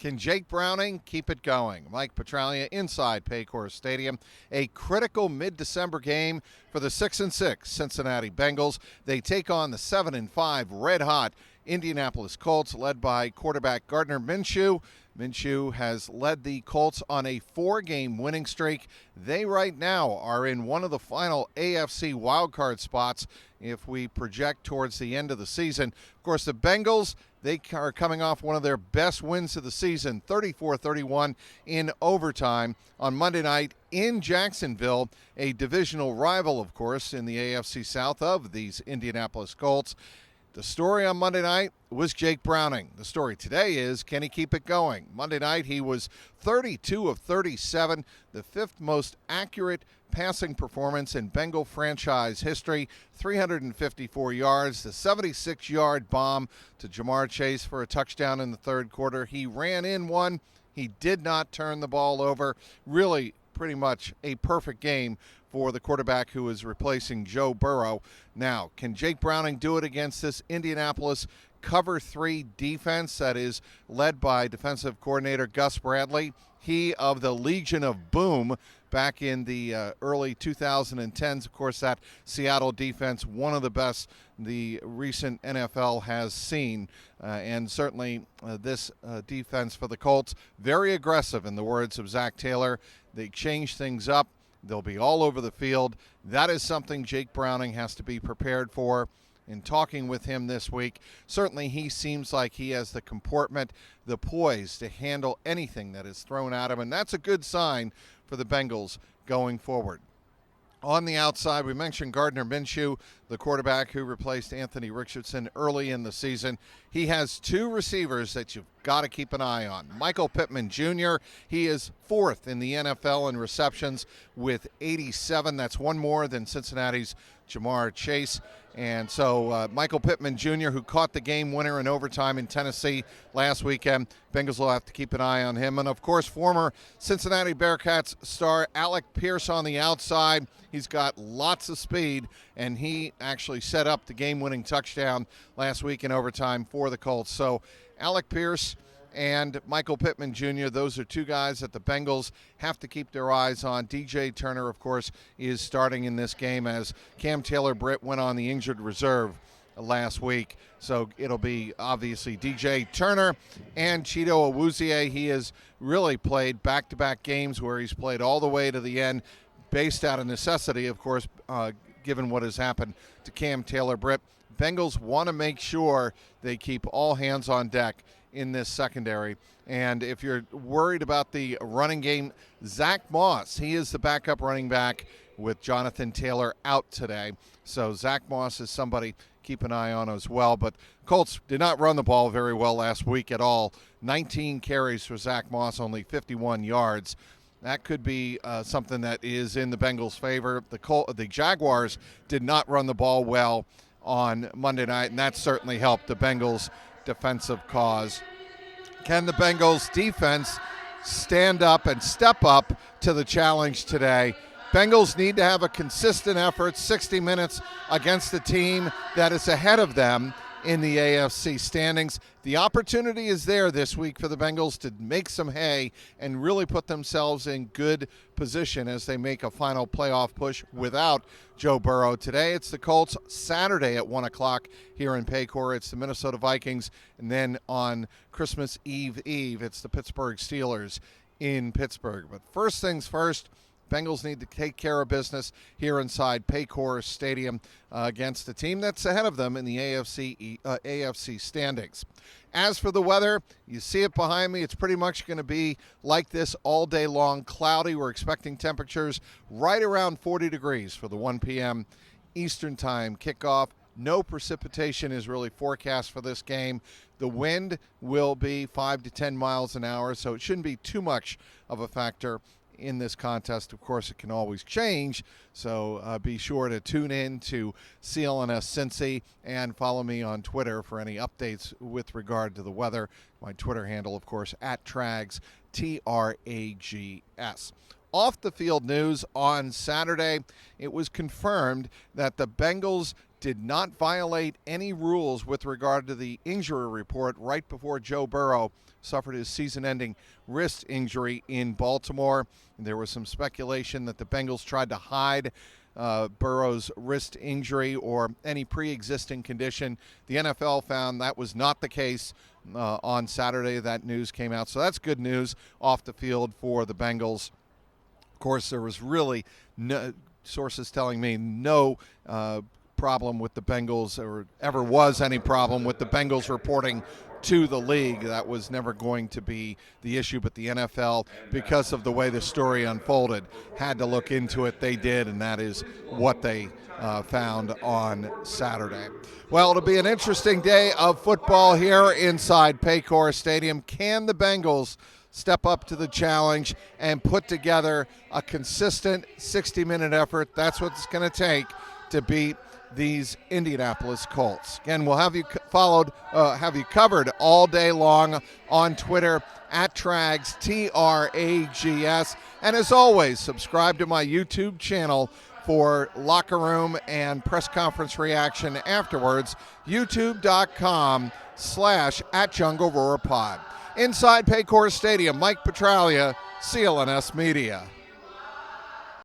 Can Jake Browning keep it going? Mike Petraglia inside Paycor Stadium. A critical mid-December game for the 6-6 Cincinnati Bengals. They take on the 7-5 red-hot Indianapolis Colts, led by quarterback Gardner Minshew. Minshew has led the Colts on a 4-game winning streak. They right now are in one of the final AFC wildcard spots if we project towards the end of the season. Of course, the Bengals, they are coming off one of their best wins of the season, 34-31 in overtime on Monday night in Jacksonville, a divisional rival, of course, in the AFC South of these Indianapolis Colts. The story on Monday night was Jake Browning. The story today is, can he keep it going? Monday night, he was 32 of 37, the fifth most accurate passing performance in Bengal franchise history, 354 yards, the 76-yard bomb to Jamar Chase for a touchdown in the third quarter. He ran in one. He did not turn the ball over. Really, pretty much a perfect game for the quarterback who is replacing Joe Burrow. Now, can Jake Browning do it against this Indianapolis cover 3 defense that is led by defensive coordinator Gus Bradley? He of the Legion of Boom back in the early 2010s. Of course, that Seattle defense, one of the best the recent NFL has seen. And certainly this defense for the Colts, very aggressive in the words of Zach Taylor. They change things up. They'll be all over the field. That is something Jake Browning has to be prepared for. In talking with him this week, certainly he seems like he has the comportment, the poise to handle anything that is thrown at him, and that's a good sign for the Bengals going forward. On the outside, we mentioned Gardner Minshew, the quarterback who replaced Anthony Richardson early in the season. He has 2 receivers that you've got to keep an eye on. Michael Pittman Jr., he is 4th in the NFL in receptions with 87. That's one more than Cincinnati's Jamar Chase. And so Michael Pittman Jr., who caught the game winner in overtime in Tennessee last weekend, Bengals will have to keep an eye on him. And, of course, former Cincinnati Bearcats star Alec Pierce on the outside. He's got lots of speed, and he actually set up the game-winning touchdown last week in overtime for the Colts. So Alec Pierce and Michael Pittman Jr., those are 2 guys that the Bengals have to keep their eyes on. DJ Turner, of course, is starting in this game as Cam Taylor-Britt went on the injured reserve last week. So it'll be obviously DJ Turner and Cheeto Awuzie. He has really played back-to-back games where he's played all the way to the end, based out of necessity, of course, given what has happened to Cam Taylor-Britt. Bengals want to make sure they keep all hands on deck in this secondary. And if you're worried about the running game, Zach Moss, he is the backup running back with Jonathan Taylor out today. So Zach Moss is somebody keep an eye on as well. But Colts did not run the ball very well last week at all. 19 carries for Zach Moss, only 51 yards. That could be something that is in the Bengals' favor. The Jaguars did not run the ball well on Monday night, and that certainly helped the Bengals' defensive cause. Can the Bengals' defense stand up and step up to the challenge today? Bengals need to have a consistent effort, 60 minutes against the team that is ahead of them in the AFC standings. The opportunity is there this week for the Bengals to make some hay and really put themselves in good position as they make a final playoff push without Joe Burrow. Today it's the Colts. Saturday at 1 o'clock here in Paycor, it's the Minnesota Vikings. And then on Christmas Eve, it's the Pittsburgh Steelers in Pittsburgh. But first things first, Bengals need to take care of business here inside Paycor Stadium against the team that's ahead of them in the AFC standings. As for the weather, you see it behind me. It's pretty much going to be like this all day long, cloudy. We're expecting temperatures right around 40 degrees for the 1 p.m. Eastern Time kickoff. No precipitation is really forecast for this game. The wind will be 5 to 10 miles an hour, so it shouldn't be too much of a factor in this contest. Of course, it can always change, so be sure to tune in to CLNS Cincy and follow me on Twitter for any updates with regard to the weather. My Twitter handle, of course, @Trags, Trags. Off the field news on Saturday, it was confirmed that the Bengals did not violate any rules with regard to the injury report right before Joe Burrow suffered his season-ending wrist injury in Baltimore. There was some speculation that the Bengals tried to hide Burrow's wrist injury or any pre-existing condition. The NFL found that was not the case on Saturday. That news came out, so that's good news off the field for the Bengals. Of course, there was really no, sources telling me, no problem with the Bengals, or ever was any problem with the Bengals reporting to the league. That was never going to be the issue, but the NFL, because of the way the story unfolded, had to look into it. They did, and that is what they found on Saturday. Well, it'll be an interesting day of football here inside Paycor Stadium. Can the Bengals step up to the challenge and put together a consistent 60-minute effort? That's what it's going to take to beat these Indianapolis Colts. Again, we'll have you covered all day long on Twitter at Trags, Trags. And as always, subscribe to my YouTube channel for locker room and press conference reaction afterwards, youtube.com/@JungleRoarPod. Inside Paycor Stadium, Mike Petraglia, CLNS Media.